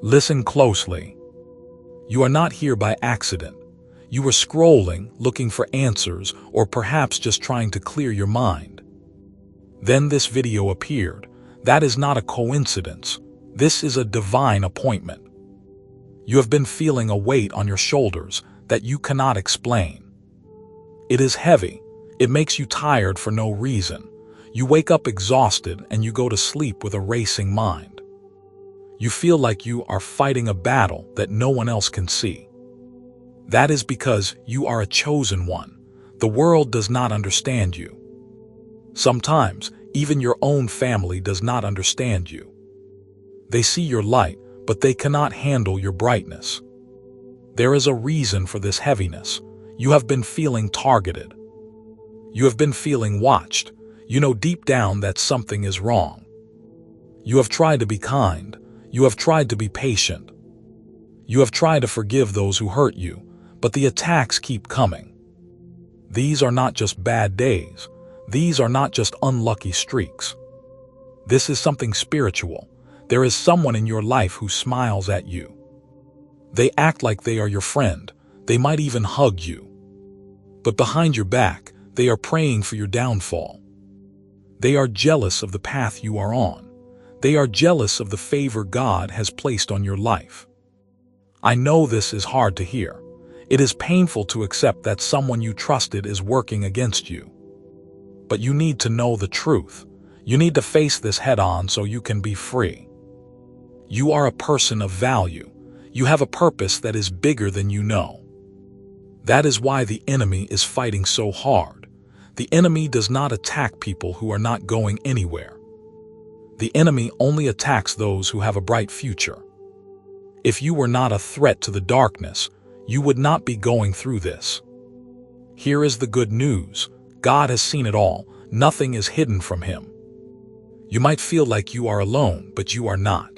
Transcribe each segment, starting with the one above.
Listen closely. You are not here by accident. You were scrolling, looking for answers, or perhaps just trying to clear your mind. Then this video appeared. That is not a coincidence. This is a divine appointment. You have been feeling a weight on your shoulders that you cannot explain. It is heavy. It makes you tired for no reason. You wake up exhausted and you go to sleep with a racing mind. You feel like you are fighting a battle that no one else can see. That is because you are a chosen one. The world does not understand you. Sometimes, even your own family does not understand you. They see your light, but they cannot handle your brightness. There is a reason for this heaviness. You have been feeling targeted. You have been feeling watched. You know deep down that something is wrong. You have tried to be kind. You have tried to be patient. You have tried to forgive those who hurt you, but the attacks keep coming. These are not just bad days. These are not just unlucky streaks. This is something spiritual. There is someone in your life who smiles at you. They act like they are your friend. They might even hug you. But behind your back, they are praying for your downfall. They are jealous of the path you are on. They are jealous of the favor God has placed on your life. I know this is hard to hear. It is painful to accept that someone you trusted is working against you. But you need to know the truth. You need to face this head-on so you can be free. You are a person of value. You have a purpose that is bigger than you know. That is why the enemy is fighting so hard. The enemy does not attack people who are not going anywhere. The enemy only attacks those who have a bright future. If you were not a threat to the darkness, you would not be going through this. Here is the good news. God has seen it all. Nothing is hidden from him. You might feel like you are alone, but you are not.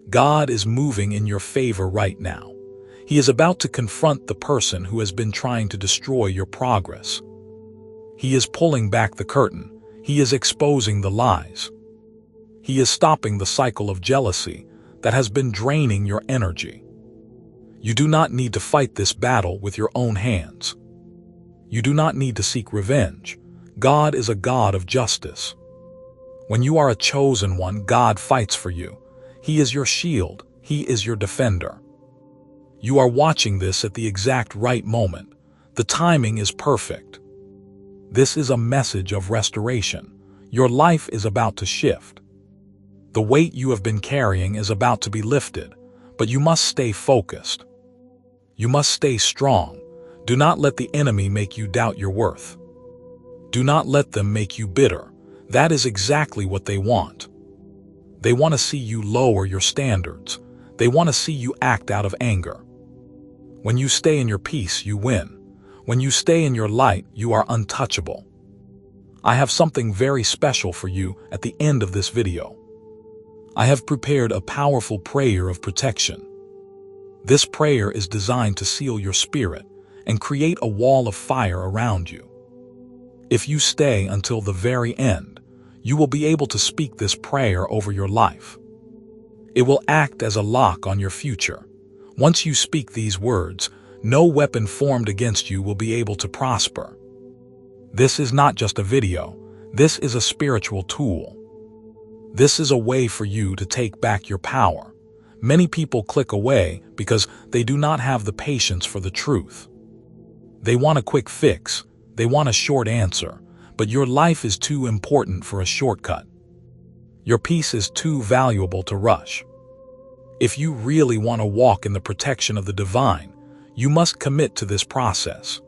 God is moving in your favor right now. He is about to confront the person who has been trying to destroy your progress. He is pulling back the curtain. He is exposing the lies. He is stopping the cycle of jealousy that has been draining your energy. You do not need to fight this battle with your own hands. You do not need to seek revenge. God is a God of justice. When you are a chosen one, God fights for you. He is your shield. He is your defender. You are watching this at the exact right moment. The timing is perfect. This is a message of restoration. Your life is about to shift. The weight you have been carrying is about to be lifted, but you must stay focused. You must stay strong. Do not let the enemy make you doubt your worth. Do not let them make you bitter. That is exactly what they want. They want to see you lower your standards. They want to see you act out of anger. When you stay in your peace, you win. When you stay in your light, you are untouchable. I have something very special for you at the end of this video. I have prepared a powerful prayer of protection. This prayer is designed to seal your spirit and create a wall of fire around you. If you stay until the very end, you will be able to speak this prayer over your life. It will act as a lock on your future. Once you speak these words, no weapon formed against you will be able to prosper. This is not just a video. This is a spiritual tool. This is a way for you to take back your power. Many people click away because they do not have the patience for the truth. They want a quick fix. They want a short answer. But your life is too important for a shortcut. Your peace is too valuable to rush. If you really want to walk in the protection of the divine, you must commit to this process.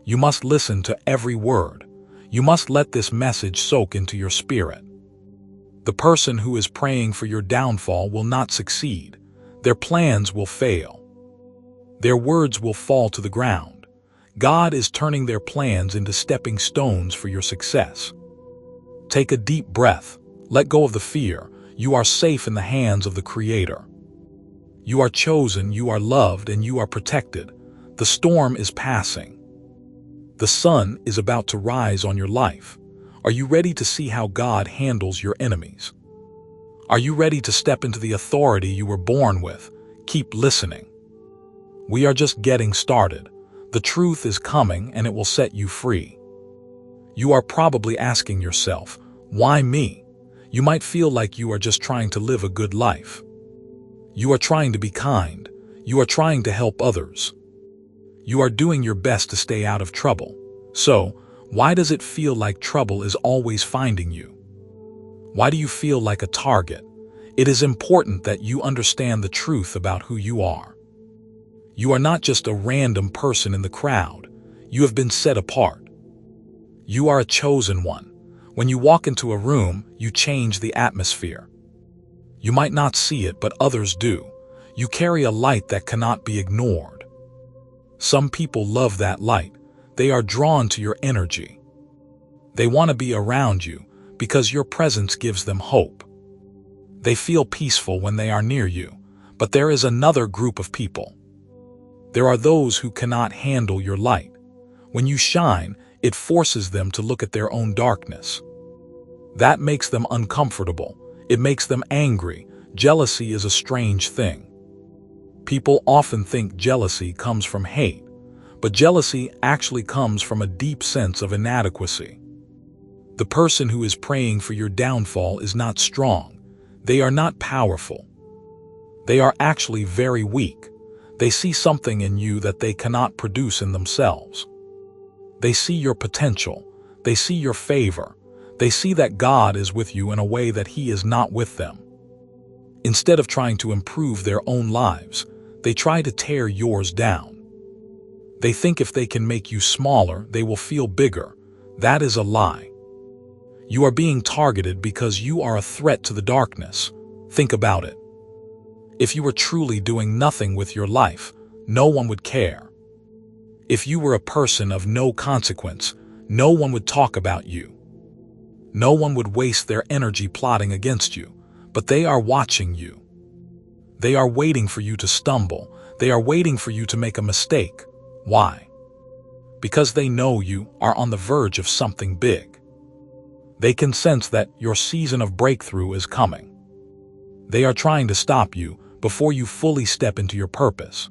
You must listen to every word. You must let this message soak into your spirit. The person who is praying for your downfall will not succeed. Their plans will fail. Their words will fall to the ground. God is turning their plans into stepping stones for your success. Take a deep breath. Let go of the fear. You are safe in the hands of the Creator. You are chosen, you are loved, and you are protected. The storm is passing. The sun is about to rise on your life. Are you ready to see how God handles your enemies? Are you ready to step into the authority you were born with? Keep listening. We are just getting started. The truth is coming and it will set you free. You are probably asking yourself, why me? You might feel like you are just trying to live a good life. You are trying to be kind. You are trying to help others. You are doing your best to stay out of trouble. So, why does it feel like trouble is always finding you? Why do you feel like a target? It is important that you understand the truth about who you are. You are not just a random person in the crowd. You have been set apart. You are a chosen one. When you walk into a room, you change the atmosphere. You might not see it, but others do. You carry a light that cannot be ignored. Some people love that light. They are drawn to your energy. They want to be around you because your presence gives them hope. They feel peaceful when they are near you, but there is another group of people. There are those who cannot handle your light. When you shine, it forces them to look at their own darkness. That makes them uncomfortable. It makes them angry. Jealousy is a strange thing. People often think jealousy comes from hate, but jealousy actually comes from a deep sense of inadequacy. The person who is praying for your downfall is not strong. They are not powerful. They are actually very weak. They see something in you that they cannot produce in themselves. They see your potential. They see your favor. They see that God is with you in a way that He is not with them. Instead of trying to improve their own lives, they try to tear yours down. They think if they can make you smaller, they will feel bigger. That is a lie. You are being targeted because you are a threat to the darkness. Think about it. If you were truly doing nothing with your life, no one would care. If you were a person of no consequence, no one would talk about you. No one would waste their energy plotting against you, but they are watching you. They are waiting for you to stumble. They are waiting for you to make a mistake. Why? Because they know you are on the verge of something big. They can sense that your season of breakthrough is coming. They are trying to stop you before you fully step into your purpose.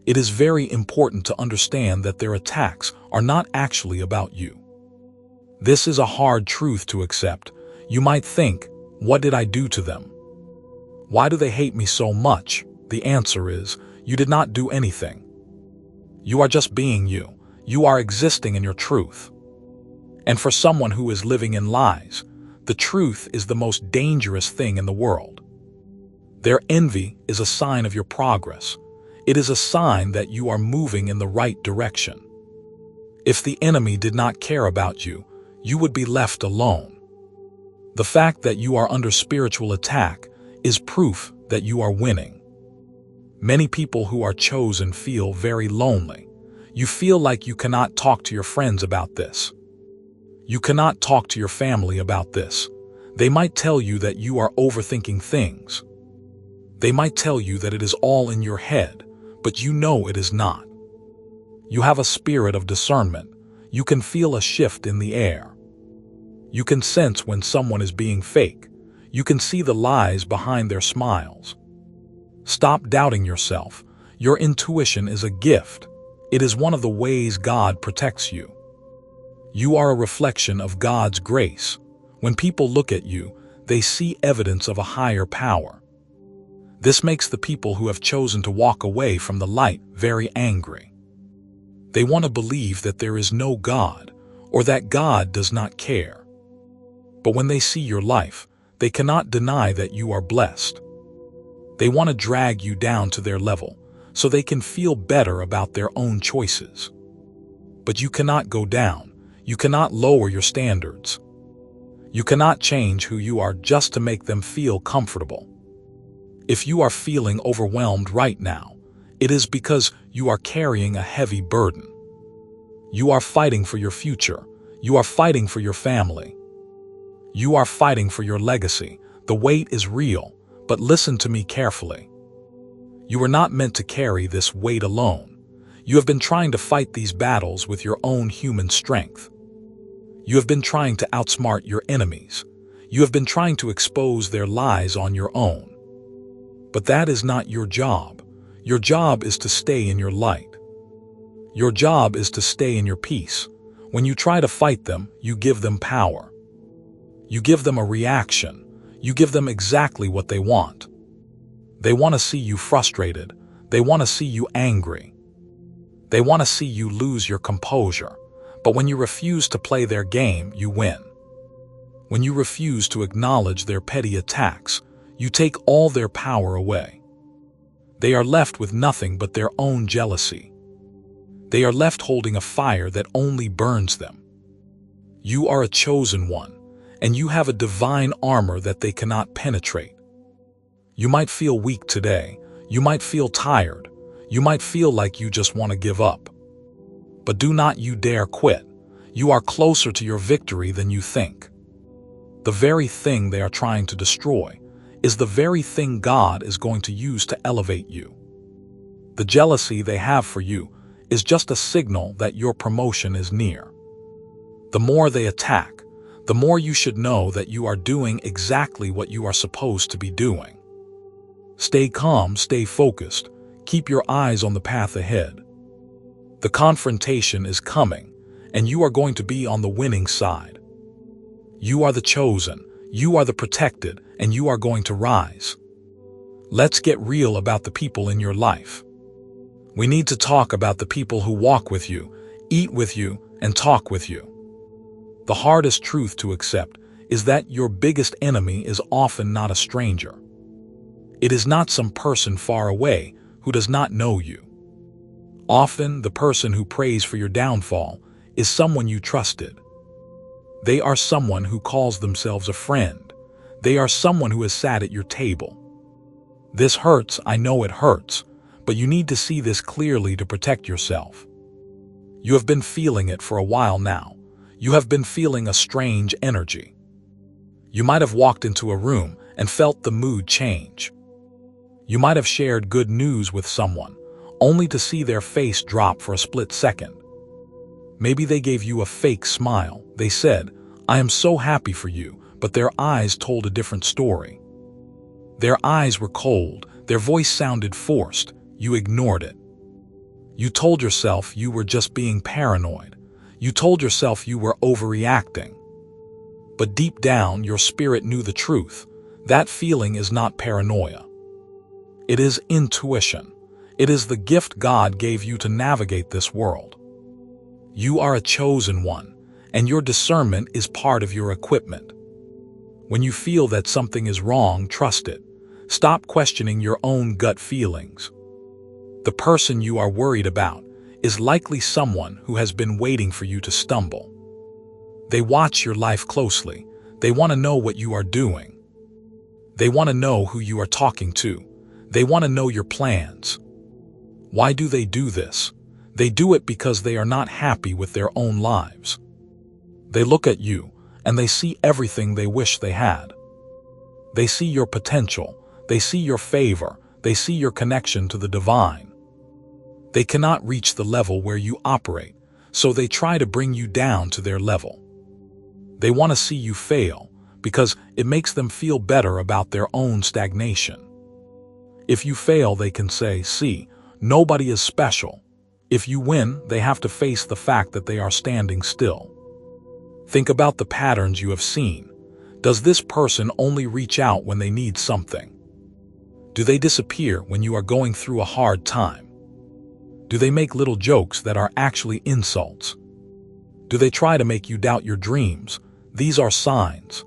It is very important to understand that their attacks are not actually about you. This is a hard truth to accept. You might think, what did I do to them? Why do they hate me so much? The answer is, you did not do anything. You are just being you. You are existing in your truth. And for someone who is living in lies, the truth is the most dangerous thing in the world. Their envy is a sign of your progress. It is a sign that you are moving in the right direction. If the enemy did not care about you, you would be left alone. The fact that you are under spiritual attack is proof that you are winning. Many people who are chosen feel very lonely. You feel like you cannot talk to your friends about this. You cannot talk to your family about this. They might tell you that you are overthinking things. They might tell you that it is all in your head, but you know it is not. You have a spirit of discernment. You can feel a shift in the air. You can sense when someone is being fake. You can see the lies behind their smiles. Stop doubting yourself. Your intuition is a gift. It is one of the ways God protects you. You are a reflection of God's grace. When people look at you, they see evidence of a higher power. This makes the people who have chosen to walk away from the light very angry. They want to believe that there is no God, or that God does not care. But when they see your life, they cannot deny that you are blessed. They want to drag you down to their level, so they can feel better about their own choices. But you cannot go down. You cannot lower your standards. You cannot change who you are just to make them feel comfortable. If you are feeling overwhelmed right now, it is because you are carrying a heavy burden. You are fighting for your future. You are fighting for your family. You are fighting for your legacy. The weight is real, but listen to me carefully. You are not meant to carry this weight alone. You have been trying to fight these battles with your own human strength. You have been trying to outsmart your enemies. You have been trying to expose their lies on your own. But that is not your job. Your job is to stay in your light. Your job is to stay in your peace. When you try to fight them, you give them power. You give them a reaction. You give them exactly what they want. They want to see you frustrated. They want to see you angry. They want to see you lose your composure. But when you refuse to play their game, you win. When you refuse to acknowledge their petty attacks, you take all their power away. They are left with nothing but their own jealousy. They are left holding a fire that only burns them. You are a chosen one, and you have a divine armor that they cannot penetrate. You might feel weak today. You might feel tired. You might feel like you just want to give up. But do not you dare quit. You are closer to your victory than you think. The very thing they are trying to destroy is the very thing God is going to use to elevate you. The jealousy they have for you is just a signal that your promotion is near. The more they attack, the more you should know that you are doing exactly what you are supposed to be doing. Stay calm, stay focused, keep your eyes on the path ahead. The confrontation is coming, and you are going to be on the winning side. You are the chosen, you are the protected, and you are going to rise. Let's get real about the people in your life. We need to talk about the people who walk with you, eat with you, and talk with you. The hardest truth to accept is that your biggest enemy is often not a stranger. It is not some person far away who does not know you. Often, the person who prays for your downfall is someone you trusted. They are someone who calls themselves a friend. They are someone who has sat at your table. This hurts, I know it hurts, but you need to see this clearly to protect yourself. You have been feeling it for a while now. You have been feeling a strange energy. You might have walked into a room and felt the mood change. You might have shared good news with someone, only to see their face drop for a split second. Maybe they gave you a fake smile. They said, "I am so happy for you," but their eyes told a different story. Their eyes were cold, their voice sounded forced. You ignored it. You told yourself you were just being paranoid. You told yourself you were overreacting. But deep down, your spirit knew the truth. That feeling is not paranoia. It is intuition. It is the gift God gave you to navigate this world. You are a chosen one, and your discernment is part of your equipment. When you feel that something is wrong, trust it. Stop questioning your own gut feelings. The person you are worried about is likely someone who has been waiting for you to stumble. They watch your life closely. They want to know what you are doing. They want to know who you are talking to. They want to know your plans. Why do they do this? They do it because they are not happy with their own lives. They look at you, and they see everything they wish they had. They see your potential. They see your favor. They see your connection to the divine. They cannot reach the level where you operate, so they try to bring you down to their level. They want to see you fail because it makes them feel better about their own stagnation. If you fail, they can say, "See, nobody is special." If you win, they have to face the fact that they are standing still. Think about the patterns you have seen. Does this person only reach out when they need something? Do they disappear when you are going through a hard time? Do they make little jokes that are actually insults? Do they try to make you doubt your dreams? These are signs.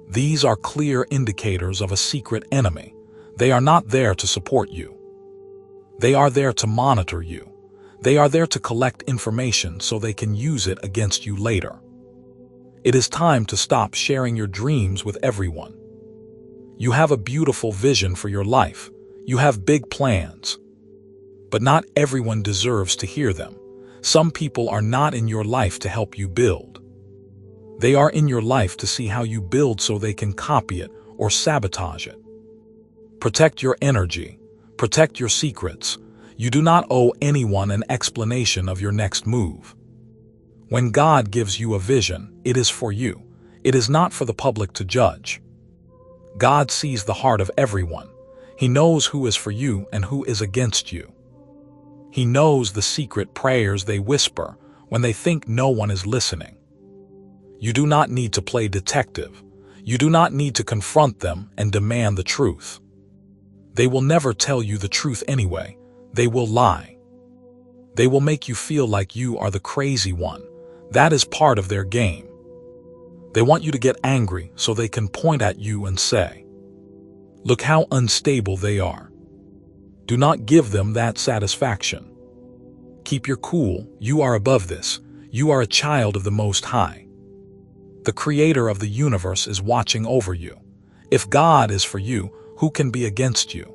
These are clear indicators of a secret enemy. They are not there to support you. They are there to monitor you. They are there to collect information so they can use it against you later. It is time to stop sharing your dreams with everyone. You have a beautiful vision for your life. You have big plans. But not everyone deserves to hear them. Some people are not in your life to help you build. They are in your life to see how you build so they can copy it or sabotage it. Protect your energy. Protect your secrets. You do not owe anyone an explanation of your next move. When God gives you a vision, it is for you. It is not for the public to judge. God sees the heart of everyone. He knows who is for you and who is against you. He knows the secret prayers they whisper when they think no one is listening. You do not need to play detective. You do not need to confront them and demand the truth. They will never tell you the truth anyway. They will lie. They will make you feel like you are the crazy one. That is part of their game. They want you to get angry so they can point at you and say, "Look how unstable they are." Do not give them that satisfaction. Keep your cool. You are above this. You are a child of the Most High. The Creator of the universe is watching over you. If God is for you, who can be against you?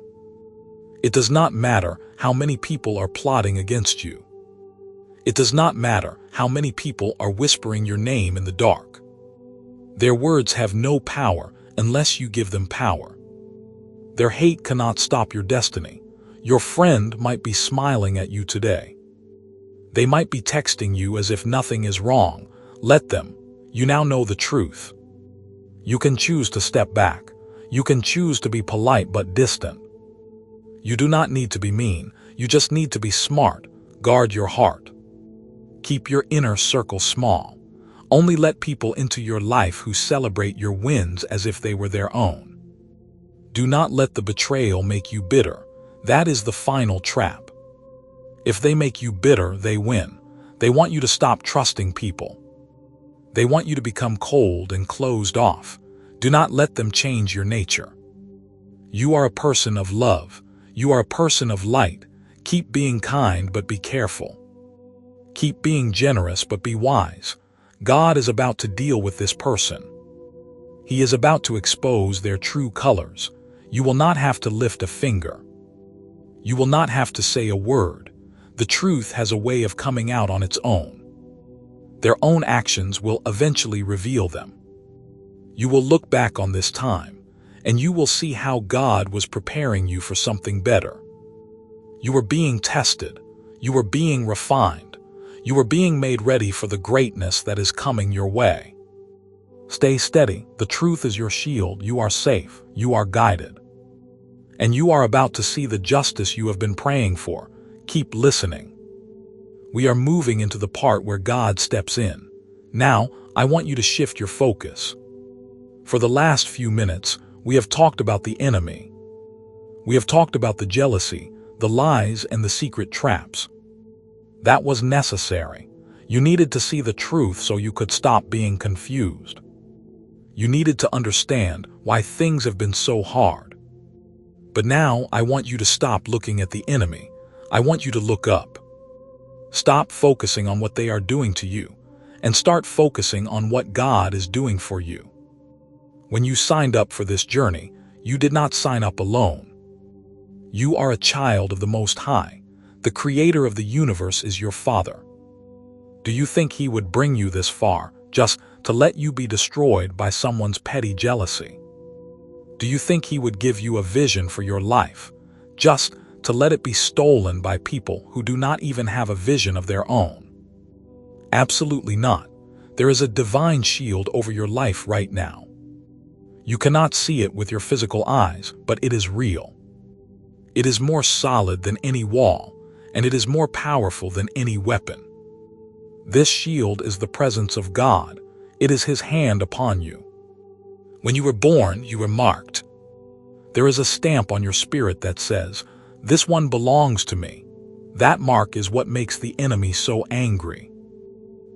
It does not matter how many people are plotting against you. It does not matter how many people are whispering your name in the dark. Their words have no power unless you give them power. Their hate cannot stop your destiny. Your friend might be smiling at you today. They might be texting you as if nothing is wrong. Let them. You now know the truth. You can choose to step back. You can choose to be polite but distant. You do not need to be mean. You just need to be smart. Guard your heart. Keep your inner circle small. Only let people into your life who celebrate your wins as if they were their own. Do not let the betrayal make you bitter. That is the final trap. If they make you bitter, they win. They want you to stop trusting people. They want you to become cold and closed off. Do not let them change your nature. You are a person of love. You are a person of light. Keep being kind, but be careful. Keep being generous, but be wise. God is about to deal with this person. He is about to expose their true colors. You will not have to lift a finger. You will not have to say a word. The truth has a way of coming out on its own. Their own actions will eventually reveal them. You will look back on this time, and you will see how God was preparing you for something better. You were being tested. You were being refined. You were being made ready for the greatness that is coming your way. Stay steady. The truth is your shield. You are safe. You are guided. And you are about to see the justice you have been praying for. Keep listening. We are moving into the part where God steps in. Now, I want you to shift your focus. For the last few minutes, we have talked about the enemy. We have talked about the jealousy, the lies, and the secret traps. That was necessary. You needed to see the truth so you could stop being confused. You needed to understand why things have been so hard. But now I want you to stop looking at the enemy. I want you to look up. Stop focusing on what they are doing to you, and start focusing on what God is doing for you. When you signed up for this journey, you did not sign up alone. You are a child of the Most High. The Creator of the universe is your Father. Do you think He would bring you this far just to let you be destroyed by someone's petty jealousy? Do you think He would give you a vision for your life just to let it be stolen by people who do not even have a vision of their own? Absolutely not. There is a divine shield over your life right now. You cannot see it with your physical eyes, but it is real. It is more solid than any wall, and it is more powerful than any weapon. This shield is the presence of God. It is His hand upon you. When you were born, you were marked. There is a stamp on your spirit that says, "This one belongs to me." That mark is what makes the enemy so angry.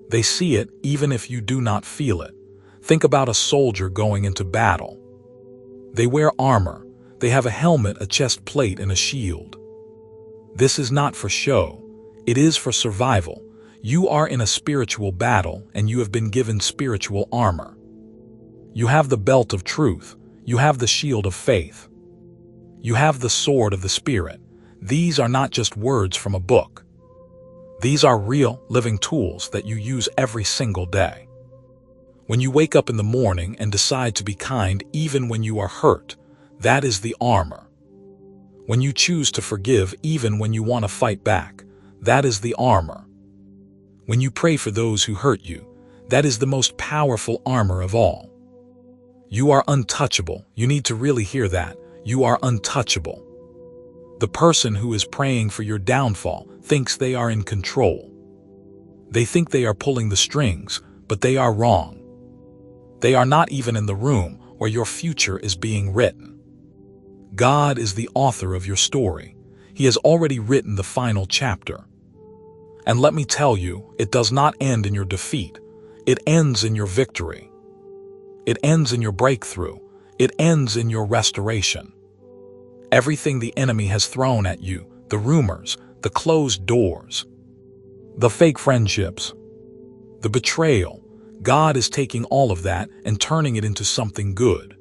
They see it even if you do not feel it. Think about a soldier going into battle. They wear armor. They have a helmet, a chest plate, and a shield. This is not for show. It is for survival. You are in a spiritual battle, and you have been given spiritual armor. You have the belt of truth. You have the shield of faith. You have the sword of the Spirit. These are not just words from a book. These are real, living tools that you use every single day. When you wake up in the morning and decide to be kind even when you are hurt, that is the armor. When you choose to forgive even when you want to fight back, that is the armor. When you pray for those who hurt you, That is the most powerful armor of all. You are untouchable. You need to really hear that. You are untouchable. The person who is praying for your downfall thinks they are in control. They think they are pulling the strings, but they are wrong. They are not even in the room where your future is being written. God is the author of your story. He has already written the final chapter. And let me tell you, it does not end in your defeat. It ends in your victory. It ends in your breakthrough. It ends in your restoration. Everything the enemy has thrown at you, the rumors, the closed doors, the fake friendships, the betrayal, God is taking all of that and turning it into something good.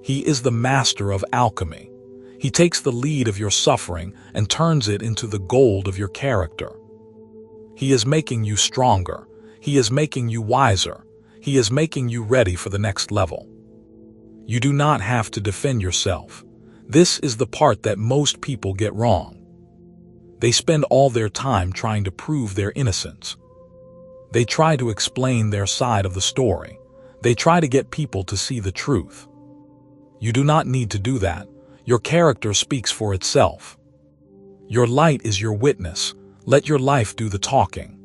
He is the master of alchemy. He takes the lead of your suffering and turns it into the gold of your character. He is making you stronger. He is making you wiser. He is making you ready for the next level. You do not have to defend yourself. This is the part that most people get wrong. They spend all their time trying to prove their innocence. They try to explain their side of the story. They try to get people to see the truth. You do not need to do that. Your character speaks for itself. Your light is your witness. Let your life do the talking.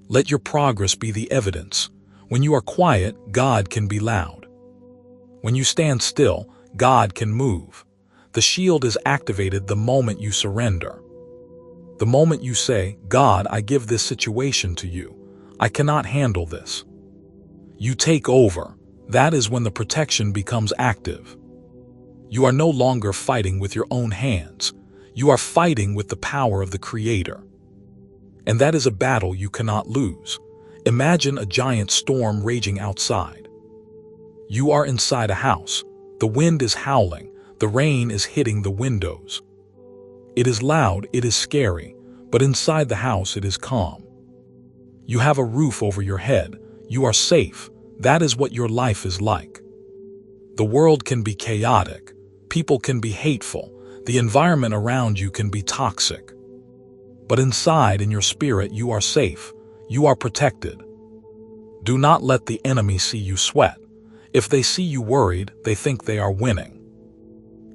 Let your progress be the evidence. When you are quiet, God can be loud. When you stand still, God can move. The shield is activated the moment you surrender. The moment you say, God, I give this situation to you. I cannot handle this. You take over. That is when the protection becomes active. You are no longer fighting with your own hands. You are fighting with the power of the Creator. And that is a battle you cannot lose. Imagine a giant storm raging outside. You are inside a house. The wind is howling. The rain is hitting the windows. It is loud, it is scary, but inside the house it is calm. You have a roof over your head. You are safe. That is what your life is like. The world can be chaotic. People can be hateful. The environment around you can be toxic. But inside, in your spirit, you are safe. You are protected. Do not let the enemy see you sweat. If they see you worried, they think they are winning.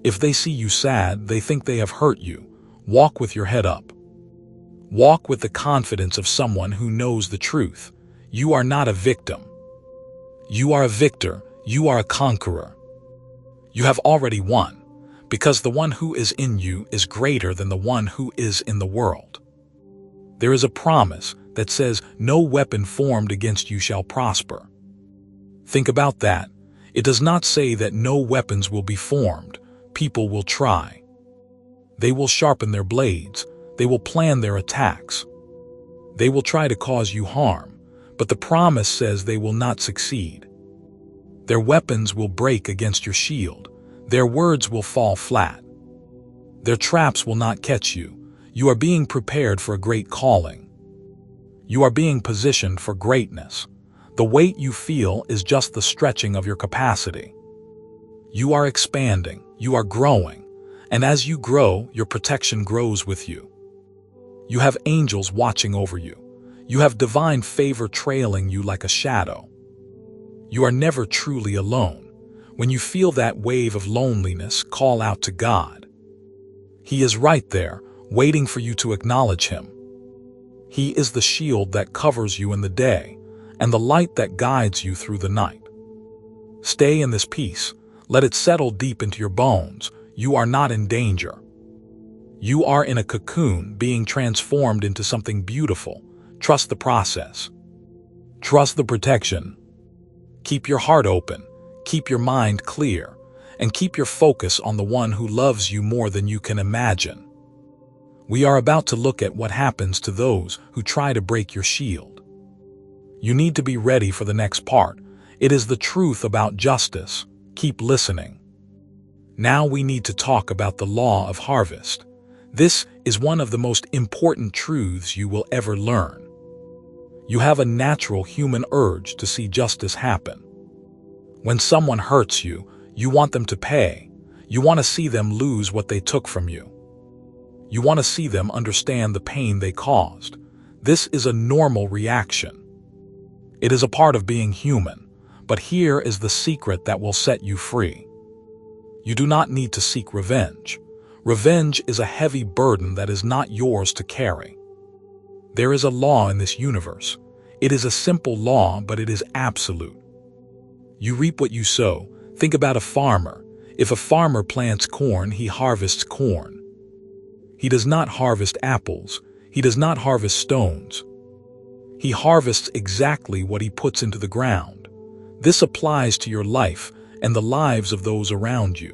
If they see you sad, they think they have hurt you. Walk with your head up. Walk with the confidence of someone who knows the truth. You are not a victim. You are a victor. You are a conqueror. You have already won, because the one who is in you is greater than the one who is in the world. There is a promise that says, no weapon formed against you shall prosper. Think about that. It does not say that no weapons will be formed. People will try. They will sharpen their blades. They will plan their attacks. They will try to cause you harm, but the promise says they will not succeed. Their weapons will break against your shield. Their words will fall flat. Their traps will not catch you. You are being prepared for a great calling. You are being positioned for greatness. The weight you feel is just the stretching of your capacity. You are expanding. You are growing. And as you grow, your protection grows with you. You have angels watching over you. You have divine favor trailing you like a shadow. You are never truly alone. When you feel that wave of loneliness, call out to God. He is right there, waiting for you to acknowledge Him. He is the shield that covers you in the day, and the light that guides you through the night. Stay in this peace. Let it settle deep into your bones. You are not in danger. You are in a cocoon being transformed into something beautiful. Trust the process. Trust the protection. Keep your heart open. Keep your mind clear. And keep your focus on the one who loves you more than you can imagine. We are about to look at what happens to those who try to break your shield. You need to be ready for the next part. It is the truth about justice. Keep listening. Now we need to talk about the law of harvest. This is one of the most important truths you will ever learn. You have a natural human urge to see justice happen. When someone hurts you, you want them to pay. You want to see them lose what they took from you. You want to see them understand the pain they caused. This is a normal reaction. It is a part of being human, but here is the secret that will set you free. You do not need to seek revenge. Revenge is a heavy burden that is not yours to carry. There is a law in this universe. It is a simple law, but it is absolute. You reap what you sow. Think about a farmer. If a farmer plants corn, he harvests corn. He does not harvest apples. He does not harvest stones. He harvests exactly what he puts into the ground. This applies to your life and the lives of those around you.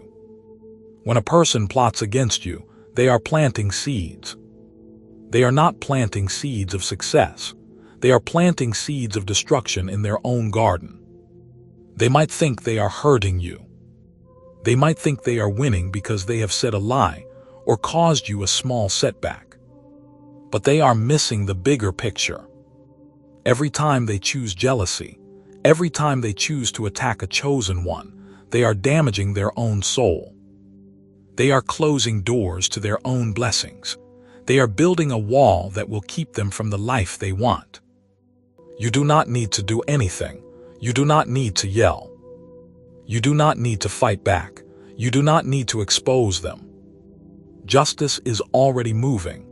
When a person plots against you, they are planting seeds. They are not planting seeds of success. They are planting seeds of destruction in their own garden. They might think they are hurting you. They might think they are winning because they have said a lie or caused you a small setback. But they are missing the bigger picture. Every time they choose jealousy, every time they choose to attack a chosen one, they are damaging their own soul. They are closing doors to their own blessings. They are building a wall that will keep them from the life they want. You do not need to do anything. You do not need to yell. You do not need to fight back. You do not need to expose them. Justice is already moving.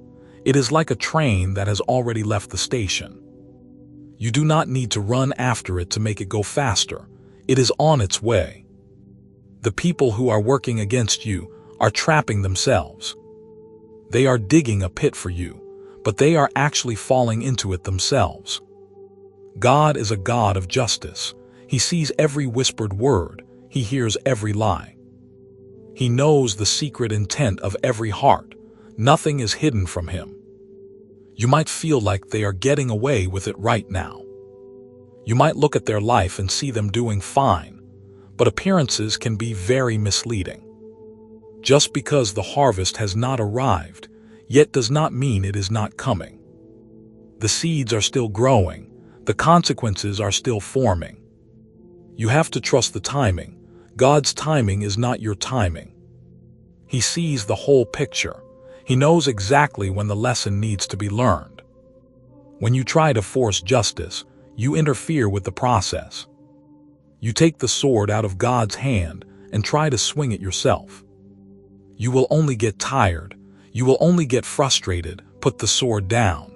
It is like a train that has already left the station. You do not need to run after it to make it go faster. It is on its way. The people who are working against you are trapping themselves. They are digging a pit for you, but they are actually falling into it themselves. God is a God of justice. He sees every whispered word. He hears every lie. He knows the secret intent of every heart. Nothing is hidden from him. You might feel like they are getting away with it right now. You might look at their life and see them doing fine, but appearances can be very misleading. Just because the harvest has not arrived, yet does not mean it is not coming. The seeds are still growing. The consequences are still forming. You have to trust the timing. God's timing is not your timing. He sees the whole picture. He knows exactly when the lesson needs to be learned. When you try to force justice, you interfere with the process. You take the sword out of God's hand and try to swing it yourself. You will only get tired. You will only get frustrated. Put the sword down.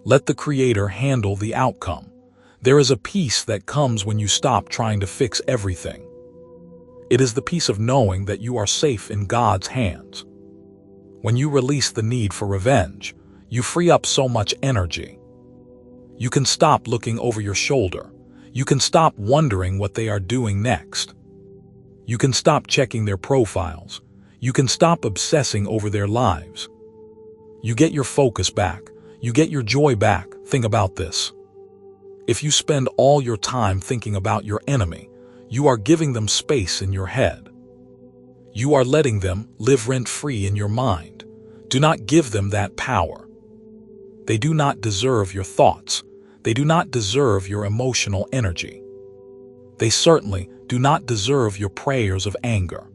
Let the Creator handle the outcome. There is a peace that comes when you stop trying to fix everything. It is the peace of knowing that you are safe in God's hands. When you release the need for revenge, you free up so much energy. You can stop looking over your shoulder. You can stop wondering what they are doing next. You can stop checking their profiles. You can stop obsessing over their lives. You get your focus back. You get your joy back. Think about this. If you spend all your time thinking about your enemy, you are giving them space in your head. You are letting them live rent-free in your mind. Do not give them that power. They do not deserve your thoughts. They do not deserve your emotional energy. They certainly do not deserve your prayers of anger.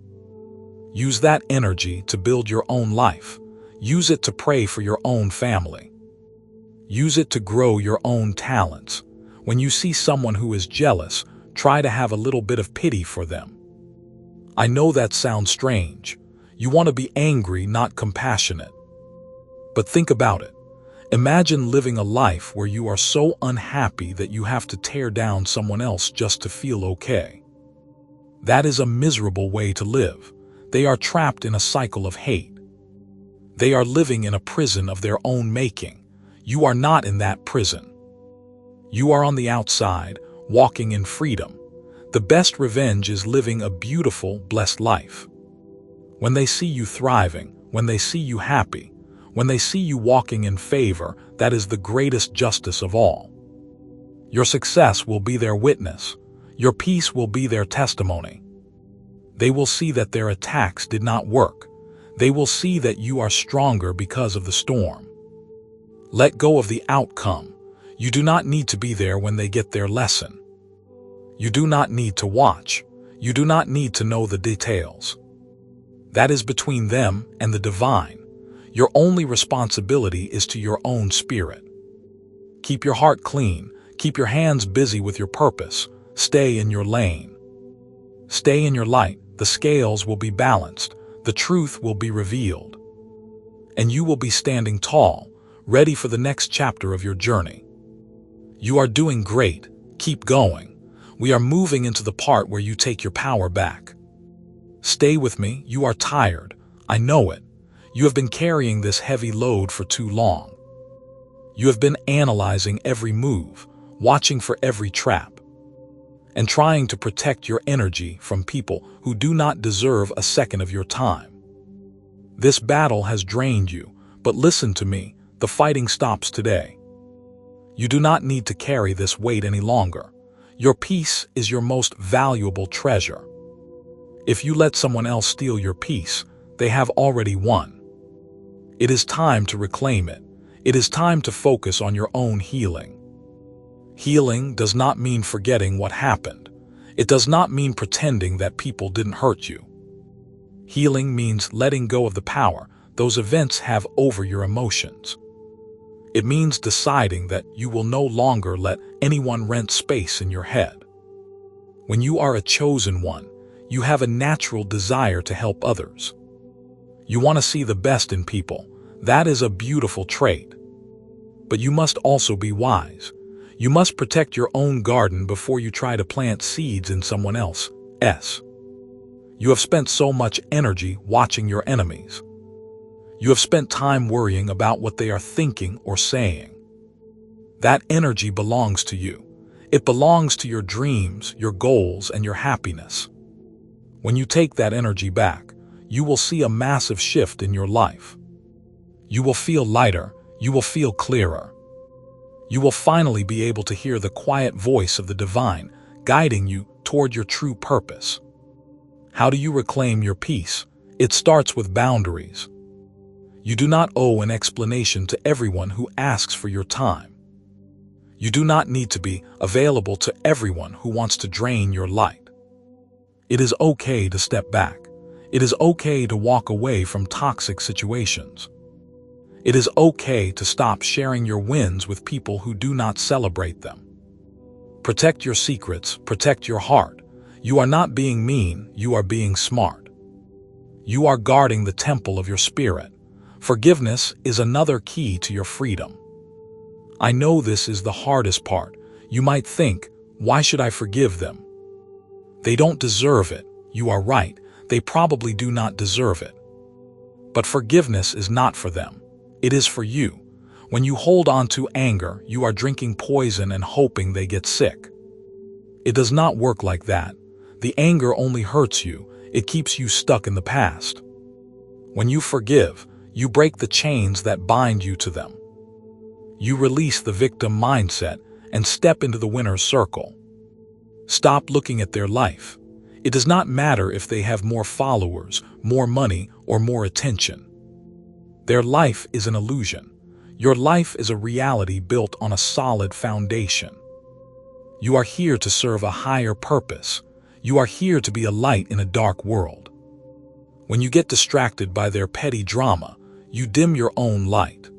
Use that energy to build your own life. Use it to pray for your own family. Use it to grow your own talents. When you see someone who is jealous, try to have a little bit of pity for them. I know that sounds strange. You want to be angry, not compassionate. But think about it. Imagine living a life where you are so unhappy that you have to tear down someone else just to feel okay. That is a miserable way to live. They are trapped in a cycle of hate. They are living in a prison of their own making. You are not in that prison. You are on the outside, walking in freedom. The best revenge is living a beautiful, blessed life. When they see you thriving, when they see you happy, when they see you walking in favor, that is the greatest justice of all. Your success will be their witness. Your peace will be their testimony. They will see that their attacks did not work. They will see that you are stronger because of the storm. Let go of the outcome. You do not need to be there when they get their lesson. You do not need to watch. You do not need to know the details. That is between them and the divine. Your only responsibility is to your own spirit. Keep your heart clean. Keep your hands busy with your purpose. Stay in your lane. Stay in your light. The scales will be balanced. The truth will be revealed. And you will be standing tall, ready for the next chapter of your journey. You are doing great. Keep going. We are moving into the part where you take your power back. Stay with me. You are tired. I know it. You have been carrying this heavy load for too long. You have been analyzing every move, watching for every trap, and trying to protect your energy from people who do not deserve a second of your time. This battle has drained you, but listen to me, the fighting stops today. You do not need to carry this weight any longer. Your peace is your most valuable treasure. If you let someone else steal your peace, they have already won. It is time to reclaim it. It is time to focus on your own healing. Healing does not mean forgetting what happened. It does not mean pretending that people didn't hurt you. Healing means letting go of the power those events have over your emotions. It means deciding that you will no longer let anyone rent space in your head. When you are a chosen one, you have a natural desire to help others. You want to see the best in people. That is a beautiful trait. But you must also be wise. You must protect your own garden before you try to plant seeds in someone else's. You have spent so much energy watching your enemies. You have spent time worrying about what they are thinking or saying. That energy belongs to you. It belongs to your dreams, your goals, and your happiness. When you take that energy back, you will see a massive shift in your life. You will feel lighter. You will feel clearer. You will finally be able to hear the quiet voice of the divine guiding you toward your true purpose. How do you reclaim your peace? It starts with boundaries. You do not owe an explanation to everyone who asks for your time. You do not need to be available to everyone who wants to drain your light. It is okay to step back. It is okay to walk away from toxic situations. It is okay to stop sharing your wins with people who do not celebrate them. Protect your secrets, protect your heart. You are not being mean, you are being smart. You are guarding the temple of your spirit. Forgiveness is another key to your freedom. I know this is the hardest part. You might think, why should I forgive them? They don't deserve it. You are right. They probably do not deserve it. But forgiveness is not for them. It is for you. When you hold on to anger, you are drinking poison and hoping they get sick. It does not work like that. The anger only hurts you. It keeps you stuck in the past. When you forgive, you break the chains that bind you to them. You release the victim mindset and step into the winner's circle. Stop looking at their life. It does not matter if they have more followers, more money, or more attention. Their life is an illusion. Your life is a reality built on a solid foundation. You are here to serve a higher purpose. You are here to be a light in a dark world. When you get distracted by their petty drama, you dim your own light.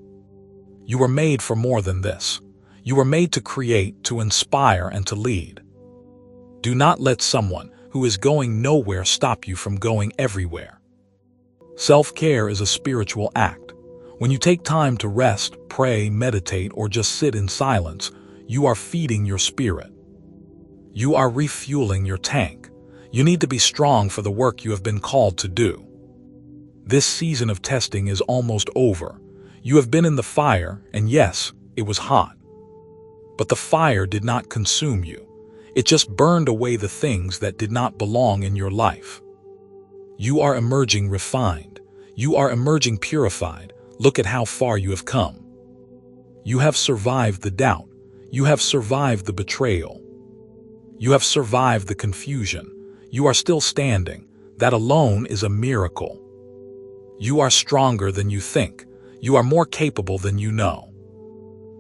You were made for more than this. You were made to create, to inspire, and to lead. Do not let someone who is going nowhere stop you from going everywhere. Self-care is a spiritual act. When you take time to rest, pray, meditate, or just sit in silence, you are feeding your spirit. You are refueling your tank. You need to be strong for the work you have been called to do. This season of testing is almost over. You have been in the fire, and yes, it was hot. But the fire did not consume you. It just burned away the things that did not belong in your life. You are emerging refined. You are emerging purified. Look at how far you have come. You have survived the doubt. You have survived the betrayal. You have survived the confusion. You are still standing. That alone is a miracle. You are stronger than you think. You are more capable than you know.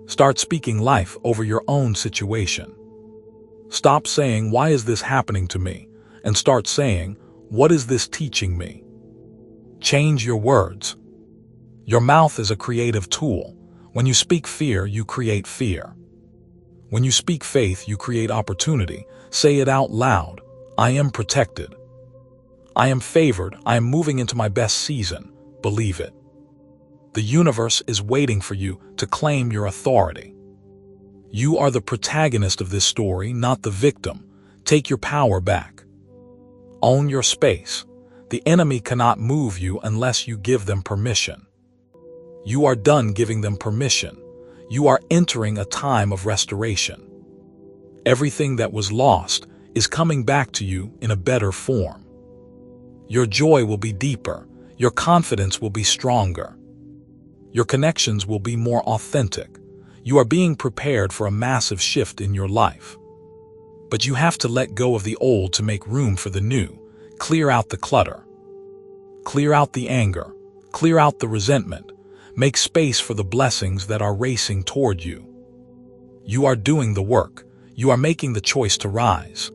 Start speaking life over your own situation. Stop saying, "Why is this happening to me?" and start saying, "What is this teaching me?" Change your words. Your mouth is a creative tool. When you speak fear, you create fear. When you speak faith, you create opportunity. Say it out loud. I am protected. I am favored. I am moving into my best season. Believe it. The universe is waiting for you to claim your authority. You are the protagonist of this story, not the victim. Take your power back. Own your space. The enemy cannot move you unless you give them permission. You are done giving them permission. You are entering a time of restoration. Everything that was lost is coming back to you in a better form. Your joy will be deeper. Your confidence will be stronger. Your connections will be more authentic. You are being prepared for a massive shift in your life. But you have to let go of the old to make room for the new. Clear out the clutter. Clear out the anger. Clear out the resentment. Make space for the blessings that are racing toward you. You are doing the work. You are making the choice to rise.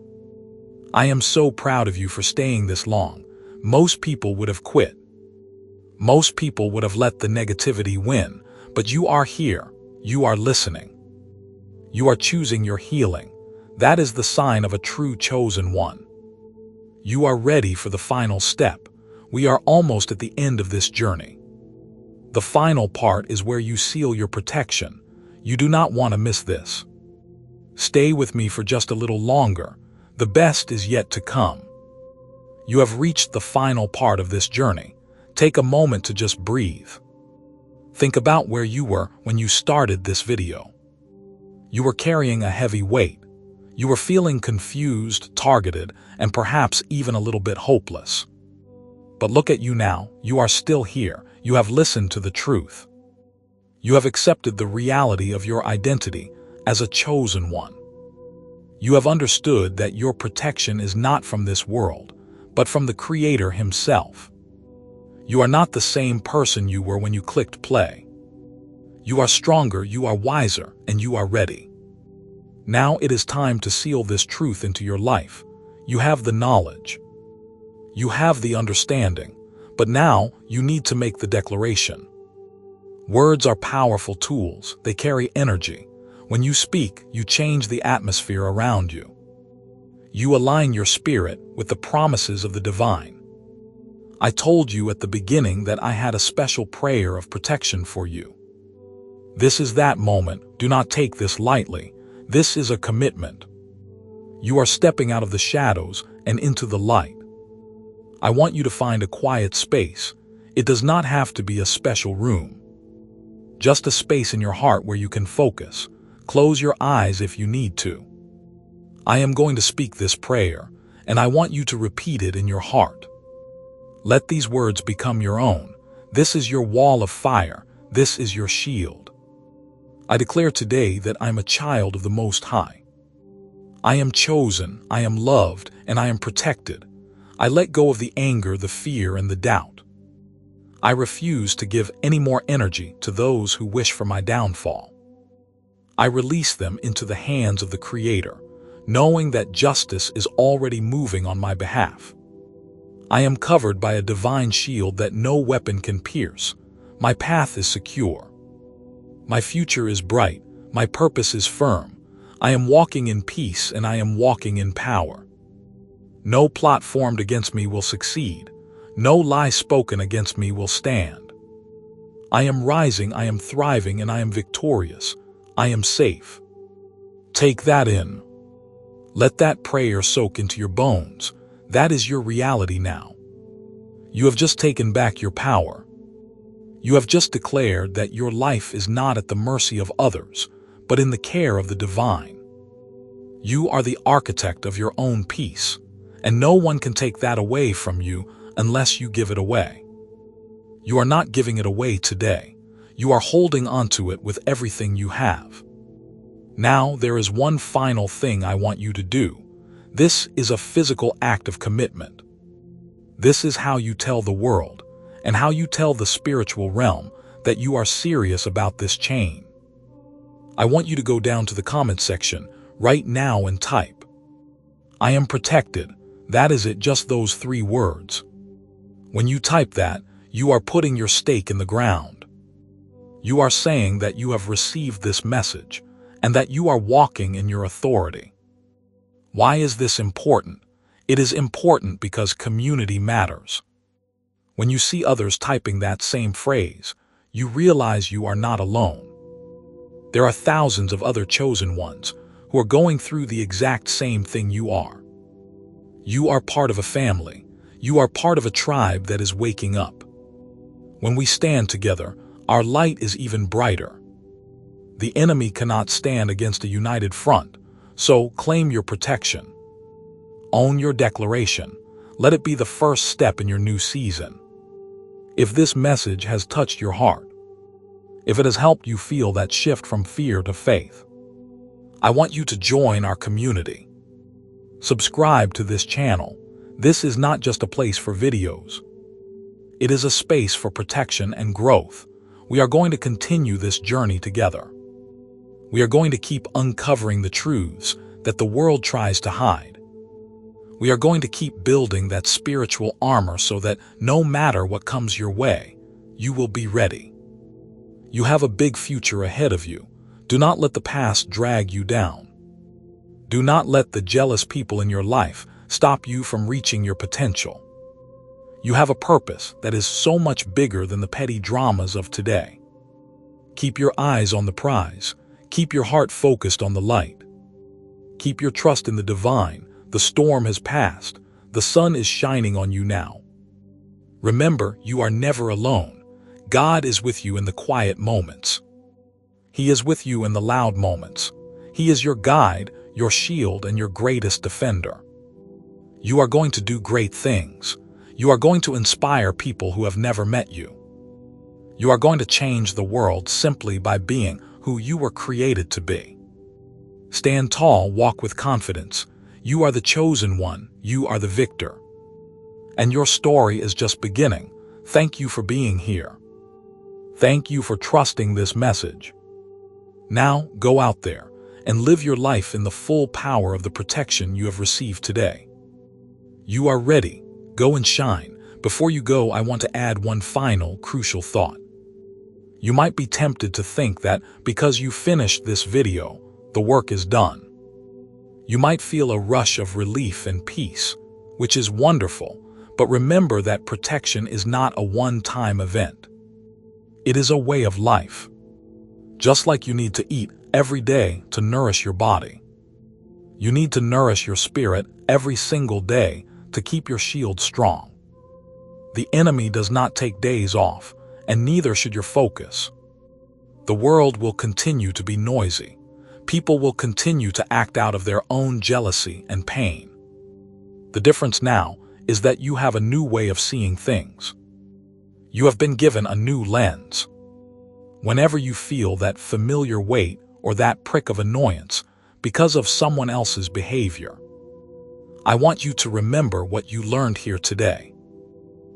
I am so proud of you for staying this long. Most people would have quit. Most people would have let the negativity win, but you are here. You are listening. You are choosing your healing. That is the sign of a true chosen one. You are ready for the final step. We are almost at the end of this journey. The final part is where you seal your protection. You do not want to miss this. Stay with me for just a little longer. The best is yet to come. You have reached the final part of this journey. Take a moment to just breathe. Think about where you were when you started this video. You were carrying a heavy weight. You were feeling confused, targeted, and perhaps even a little bit hopeless. But look at you now. You are still here. You have listened to the truth. You have accepted the reality of your identity as a chosen one. You have understood that your protection is not from this world, but from the Creator Himself. You are not the same person you were when you clicked play. You are stronger, you are wiser, and you are ready. Now it is time to seal this truth into your life. You have the knowledge. You have the understanding. But now you need to make the declaration. Words are powerful tools. They carry energy. When you speak, you change the atmosphere around you. You align your spirit with the promises of the divine. I told you at the beginning that I had a special prayer of protection for you. This is that moment. Do not take this lightly. This is a commitment. You are stepping out of the shadows and into the light. I want you to find a quiet space. It does not have to be a special room. Just a space in your heart where you can focus. Close your eyes if you need to. I am going to speak this prayer, and I want you to repeat it in your heart. Let these words become your own. This is your wall of fire. This is your shield. I declare today that I am a child of the Most High. I am chosen, I am loved, and I am protected. I let go of the anger, the fear, and the doubt. I refuse to give any more energy to those who wish for my downfall. I release them into the hands of the Creator, knowing that justice is already moving on my behalf. I am covered by a divine shield that no weapon can pierce. My path is secure. My future is bright. My purpose is firm. I am walking in peace and I am walking in power. No plot formed against me will succeed. No lie spoken against me will stand. I am rising, I am thriving, and I am victorious. I am safe. Take that in. Let that prayer soak into your bones. That is your reality now. You have just taken back your power. You have just declared that your life is not at the mercy of others, but in the care of the divine. You are the architect of your own peace. And no one can take that away from you unless you give it away. You are not giving it away today. You are holding onto it with everything you have. Now there is one final thing I want you to do. This is a physical act of commitment. This is how you tell the world and how you tell the spiritual realm that you are serious about this chain. I want you to go down to the comment section right now and type, I am protected. That is it, just those 3 words. When you type that, you are putting your stake in the ground. You are saying that you have received this message, and that you are walking in your authority. Why is this important? It is important because community matters. When you see others typing that same phrase, you realize you are not alone. There are thousands of other chosen ones who are going through the exact same thing you are. You are part of a family. You are part of a tribe that is waking up. When we stand together, our light is even brighter. The enemy cannot stand against a united front, so claim your protection. Own your declaration. Let it be the first step in your new season. If this message has touched your heart, if it has helped you feel that shift from fear to faith, I want you to join our community. Subscribe to this channel. This is not just a place for videos. It is a space for protection and growth. We are going to continue this journey together. We are going to keep uncovering the truths that the world tries to hide. We are going to keep building that spiritual armor so that no matter what comes your way, you will be ready. You have a big future ahead of you. Do not let the past drag you down. Do not let the jealous people in your life stop you from reaching your potential. You have a purpose that is so much bigger than the petty dramas of today. Keep your eyes on the prize. Keep your heart focused on the light. Keep your trust in the divine. The storm has passed. The sun is shining on you now. Remember, you are never alone. God is with you in the quiet moments. He is with you in the loud moments. He is your guide, your shield, and your greatest defender. You are going to do great things. You are going to inspire people who have never met you. You are going to change the world simply by being who you were created to be. Stand tall, walk with confidence. You are the chosen one. You are the victor. And your story is just beginning. Thank you for being here. Thank you for trusting this message. Now, go out there and live your life in the full power of the protection you have received today. You are ready. Go and shine. Before you go, I want to add one final crucial thought. You might be tempted to think that because you finished this video, the work is done. You might feel a rush of relief and peace, which is wonderful, but remember that protection is not a one-time event. It is a way of life. Just like you need to eat every day to nourish your body, you need to nourish your spirit every single day to keep your shield strong. The enemy does not take days off, and neither should your focus. The world will continue to be noisy. People will continue to act out of their own jealousy and pain. The difference now is that you have a new way of seeing things. You have been given a new lens. Whenever you feel that familiar weight or that prick of annoyance because of someone else's behavior, I want you to remember what you learned here today.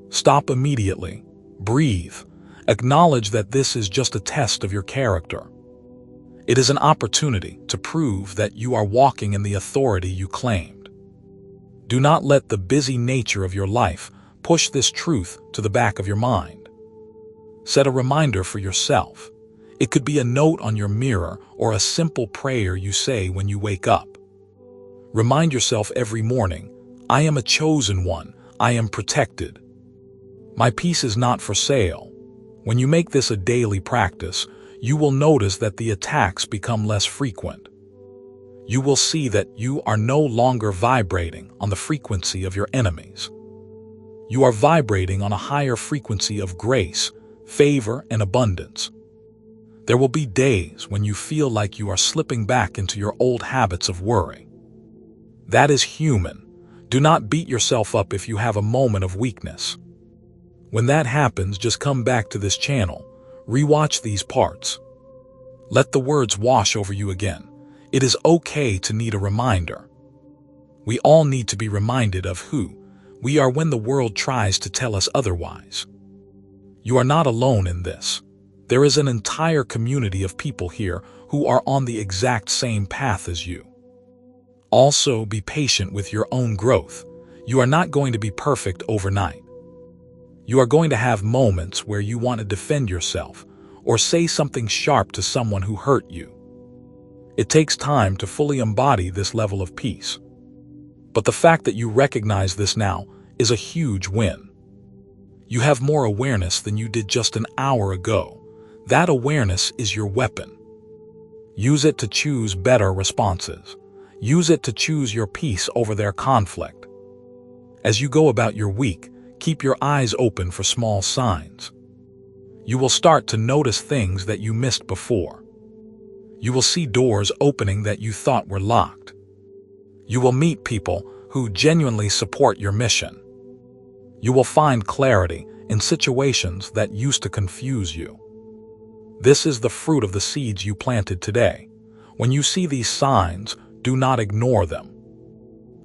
Stop immediately. Breathe. Acknowledge that this is just a test of your character. It is an opportunity to prove that you are walking in the authority you claimed. Do not let the busy nature of your life push this truth to the back of your mind. Set a reminder for yourself. It could be a note on your mirror or a simple prayer you say when you wake up. Remind yourself every morning, I am a chosen one. I am protected. My peace is not for sale. When you make this a daily practice, you will notice that the attacks become less frequent. You will see that you are no longer vibrating on the frequency of your enemies. You are vibrating on a higher frequency of grace, favor, and abundance. There will be days when you feel like you are slipping back into your old habits of worry. That is human. Do not beat yourself up if you have a moment of weakness. When that happens, just come back to this channel, rewatch these parts. Let the words wash over you again. It is okay to need a reminder. We all need to be reminded of who we are when the world tries to tell us otherwise. You are not alone in this. There is an entire community of people here who are on the exact same path as you. Also, be patient with your own growth. You are not going to be perfect overnight. You are going to have moments where you want to defend yourself or say something sharp to someone who hurt you. It takes time to fully embody this level of peace. But the fact that you recognize this now is a huge win. You have more awareness than you did just an hour ago. That awareness is your weapon. Use it to choose better responses. Use it to choose your peace over their conflict. As you go about your week, keep your eyes open for small signs. You will start to notice things that you missed before. You will see doors opening that you thought were locked. You will meet people who genuinely support your mission. You will find clarity in situations that used to confuse you. This is the fruit of the seeds you planted today. When you see these signs, do not ignore them.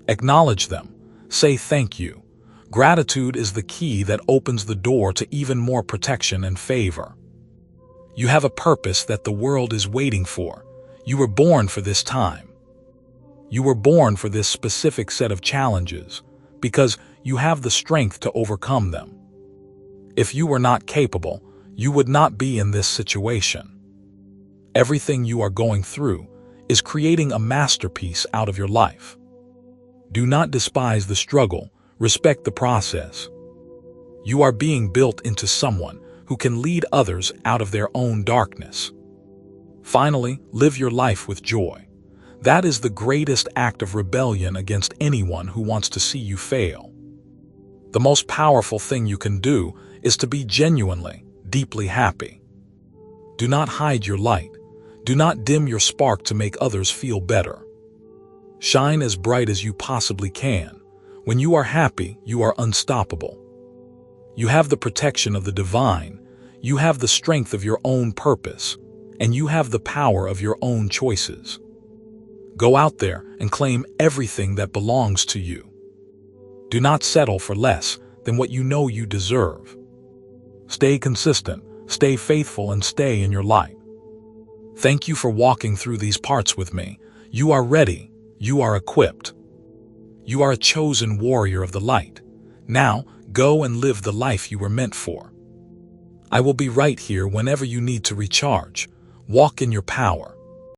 Acknowledge them. Say thank you. Gratitude is the key that opens the door to even more protection and favor. You have a purpose that the world is waiting for. You were born for this time. You were born for this specific set of challenges because you have the strength to overcome them. If you were not capable, you would not be in this situation. Everything you are going through is creating a masterpiece out of your life. Do not despise the struggle. Respect the process. You are being built into someone who can lead others out of their own darkness. Finally, live your life with joy. That is the greatest act of rebellion against anyone who wants to see you fail. The most powerful thing you can do is to be genuinely, deeply happy. Do not hide your light. Do not dim your spark to make others feel better. Shine as bright as you possibly can. When you are happy, you are unstoppable. You have the protection of the divine, you have the strength of your own purpose, and you have the power of your own choices. Go out there and claim everything that belongs to you. Do not settle for less than what you know you deserve. Stay consistent, stay faithful, and stay in your light. Thank you for walking through these parts with me. You are ready. You are equipped. You are a chosen warrior of the light. Now, go and live the life you were meant for. I will be right here whenever you need to recharge. Walk in your power.